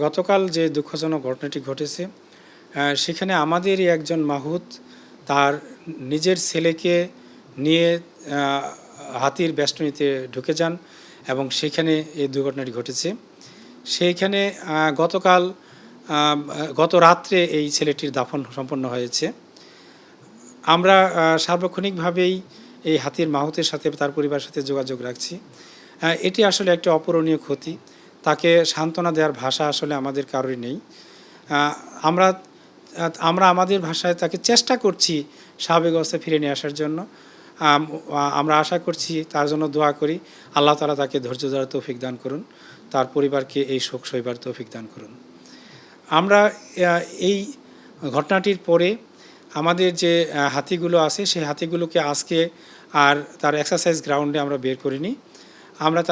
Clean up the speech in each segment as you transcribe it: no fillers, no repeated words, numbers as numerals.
গতকাল যে দুঃখজনক ঘটনাটি ঘটেছে সেখানে আমাদেরই একজন মাহুত তার নিজের ছেলেকে নিয়ে হাতির বেষ্টনীতে ঢুকে যান এবং সেখানে এই দুর্ঘটনাটি ঘটেছে। সেইখানে গত রাত্রে এই ছেলেটির দাফন সম্পন্ন হয়েছে। আমরা সার্বক্ষণিকভাবেই এই হাতির মাহুতের সাথে তার পরিবারের সাথে যোগাযোগ রাখছি। এটি আসলে একটা অপূরণীয় ক্ষতি। তাকে সান্ত্বনা দেওয়ার ভাষা আসলে আমাদের কারোরই নেই। আমরা আমাদের ভাষায় তাকে চেষ্টা করছি স্বাভাবিক অবস্থায় ফিরে নিয়ে আসার জন্য। আমরা আশা করছি, তার জন্য দোয়া করি, আল্লাহ তাআলা তাকে ধৈর্য ধরার তৌফিক দান করুন, তার পরিবারকে এই শোক সইবার তৌফিক দান করুন। আমরা এই ঘটনাটির পরে আমাদের যে হাতিগুলো আছে সেই হাতিগুলোকে আজকে আর তার এক্সারসাইজ গ্রাউন্ডে আমরা বের করিনি। আমরা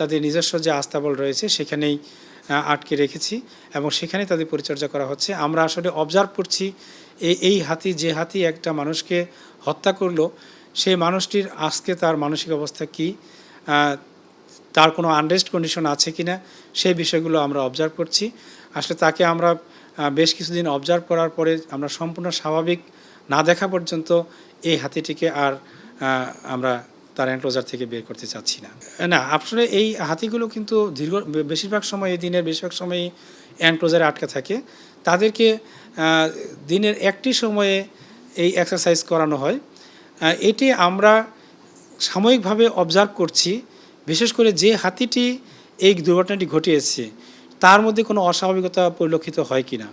তাদের নিজস্ব যে আস্তাবল রয়েছে সেখানেই আটকে রেখেছি এবং সেখানে তাদের পরিচর্যা করা হচ্ছে। আমরা আসলে অবজার্ভ করছি এই হাতি, যে হাতি একটা মানুষকে হত্যা করলো, সেই মানুষটির আজকে তার মানসিক অবস্থা কী, তার কোনো আনরেস্ট কন্ডিশন আছে কি না, সেই বিষয়গুলো আমরা অবজার্ভ করছি। আসলে তাকে আমরা বেশ কিছুদিন অবজার্ভ করার পরে আমরা সম্পূর্ণ স্বাভাবিক না দেখা পর্যন্ত এই হাতিটিকে আর আমরা তার এনক্লোজার থেকে বের করতে চাচ্ছি না। আসলে এই হাতিগুলো কিন্তু বেশিরভাগ সময়, এই দিনের বেশিরভাগ সময়ই এনক্লোজারে আটকে থাকে। তাদেরকে দিনের একটি সময়ে এই এক্সারসাইজ করানো হয়। এটি আমরা সাময়িকভাবে অবজার্ভ করছি। বিশেষ করে যে হাতিটি এই দুর্ঘটনাটি ঘটিয়েছে তার মধ্যে কোনো অস্বাভাবিকতা পরিলক্ষিত হয় কি না,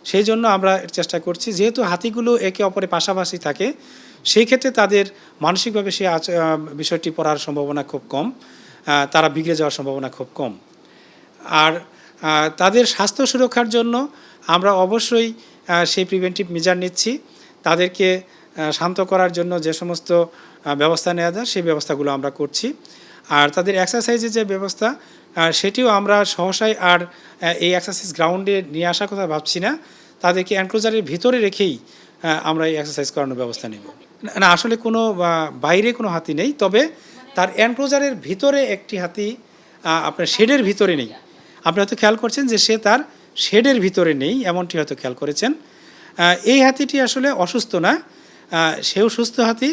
সেই জন্য আমরা চেষ্টা করছি। যেহেতু হাতিগুলো একে অপরের পাশাপাশি থাকে, সেই ক্ষেত্রে তাদের মানসিকভাবে সেই বিষয়টি পড়ার সম্ভাবনা খুব কম, তারা বিগড়ে যাওয়ার সম্ভাবনা খুব কম। আর তাদের স্বাস্থ্য সুরক্ষার জন্য আমরা অবশ্যই সেই প্রিভেন্টিভ মেজার নিচ্ছি। তাদেরকে শান্ত করার জন্য যে সমস্ত ব্যবস্থা নেওয়া যায় সেই ব্যবস্থাগুলো আমরা করছি। আর তাদের এক্সারসাইজের যে ব্যবস্থা সেটিও আমরা সহসাই আর এই এক্সারসাইজ গ্রাউন্ডে নিয়ে আসার কথা ভাবছি না। তাদেরকে এনক্লোজারের ভিতরে রেখেই আমরা এই এক্সারসাইজ করানোর ব্যবস্থা নেব। না, আসলে কোনো বাইরে কোনো হাতি নেই, তবে তার এনক্লোজারের ভিতরে একটি হাতি আপনার শেডের ভিতরে নেই। আপনি হয়তো খেয়াল করছেন যে সে তার শেডের ভিতরে নেই, এমনটি হয়তো খেয়াল করেছেন। এই হাতিটি আসলে অসুস্থ না, সেও সুস্থ হাতি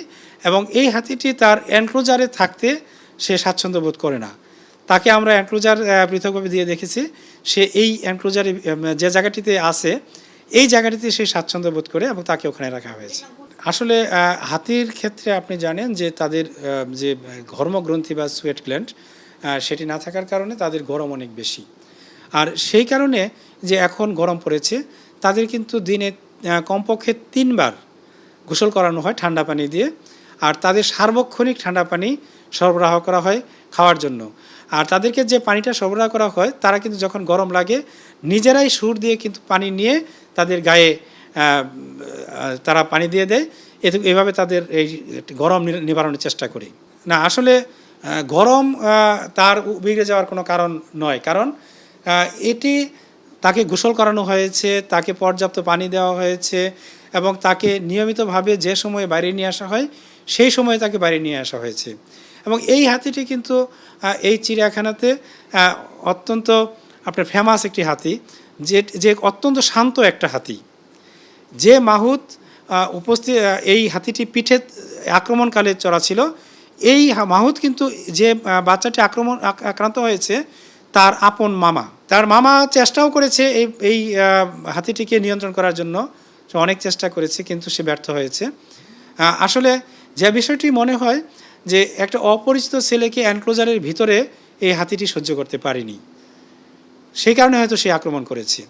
এবং এই হাতিটি তার এনক্লোজারে থাকতে সে স্বাচ্ছন্দ্য বোধ করে না। তাকে আমরা এনক্লোজার পৃথকভাবে দিয়ে দেখেছি, সে এই এনক্লোজারে যে জায়গাটিতে আছে এই জায়গাটিতে সে স্বাচ্ছন্দ্য বোধ করে এবং তাকে ওখানে রাখা হয়েছে। আসলে হাতির ক্ষেত্রে আপনি জানেন যে তাদের যে ঘর্মগ্রন্থি বা সোয়েট গ্ল্যান্ড সেটি না থাকার কারণে তাদের গরম অনেক বেশি। আর সেই কারণে যে এখন গরম পড়েছে, তাদের কিন্তু দিনে কমপক্ষে 3 বার গোসল করানো হয় ঠান্ডা পানি দিয়ে। আর তাদের সার্বক্ষণিক ঠান্ডা পানি সরবরাহ করা হয় খাওয়ার জন্য। আর তাদেরকে যে পানিটা সরবরাহ করা হয়, তারা কিন্তু যখন গরম লাগে নিজেরাই সুর দিয়ে কিন্তু পানি নিয়ে তাদের গায়ে তারা পানি দিয়ে দেয়। এভাবে তাদের এই গরম নিবারণের চেষ্টা করি। না, আসলে গরম তার বিগড়ে যাওয়ার কোনো কারণ নয়, কারণ এটি তাকে গোসল করানো হয়েছে, তাকে পর্যাপ্ত পানি দেওয়া হয়েছে এবং তাকে নিয়মিতভাবে যে সময়ে বাইরে নিয়ে আসা হয় সেই সময়ে তাকে বাইরে নিয়ে আসা হয়েছে। এবং এই হাতিটি কিন্তু এই চিড়িয়াখানাতে অত্যন্ত আপনার ফেমাস একটি হাতি, যে অত্যন্ত শান্ত একটা হাতি। যে মাহুত এই হাতিটি পিঠে আক্রমণকালে চড়া ছিল, এই মাহুত কিন্তু যে বাচ্চাটি আক্রান্ত হয়েছে তার আপন মামা। তার মামা চেষ্টাও করেছে এই হাতিটিকে নিয়ন্ত্রণ করার জন্য, সে অনেক চেষ্টা করেছে কিন্তু সে ব্যর্থ হয়েছে। আসলে যে বিষয়টি মনে হয় যে একটা অপরিচিত ছেলেকে এনক্লোজারের ভিতরে এই হাতিটি সহ্য করতে পারেনি, সেই কারণে হয়তো সে আক্রমণ করেছে।